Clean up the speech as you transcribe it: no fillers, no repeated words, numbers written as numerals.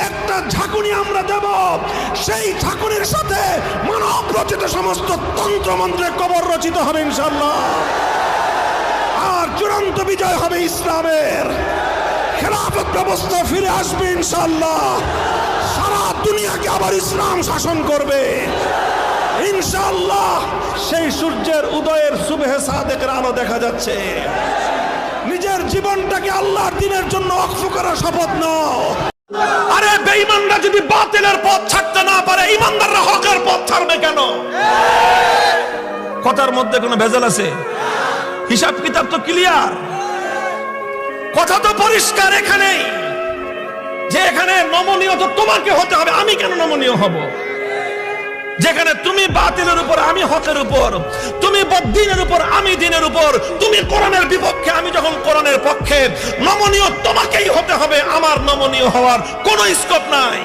একটা ঝাঁকুনি আমরা দেব, সেই ঝাঁকুনির সাথে মানব রচিত সমস্ত তন্ত্রমন্ত্রের কবর রচিত হবে ইনশাআল্লাহ। আর চূড়ান্ত বিজয় হবে ইসলামের, খেলাফত ব্যবস্থা ফিরে আসবে ইনশাআল্লাহ। সারা দুনিয়াকে আবার ইসলাম শাসন করবে ইনশাআল্লাহ। সেই সূর্যের উদয়ের সুবহে সাদেকের আলো দেখা যাচ্ছে। নিজের জীবনটাকে আল্লাহর দ্বীনের জন্য ওয়াকফ করার শপথ নাও। আরে বেঈমানরা যদি বাতিলের পথ ছাড়তে না পারে, ঈমানদাররা হকের পথ ছাড়বে কেন? কথার মধ্যে কোনো ভেজাল আছে? হিসাব কিতাব তো ক্লিয়ার, কথা তো পরিষ্কার এখানেই, যে এখানে নমনীয় তো তোমাকে হতে হবে। আমি কেন নমনীয় হব? যেখানে তুমি বাতিলের উপর, আমি হকের উপর, তুমি বদ্দিনের উপর, আমি দ্বীনের উপর, তুমি কোরআনের বিপক্ষে, আমি যখন কোরআনের পক্ষে, নমনীয় তোমাকেই হতে হবে। আমার নমনীয় হওয়ার কোনো স্কোপ নাই।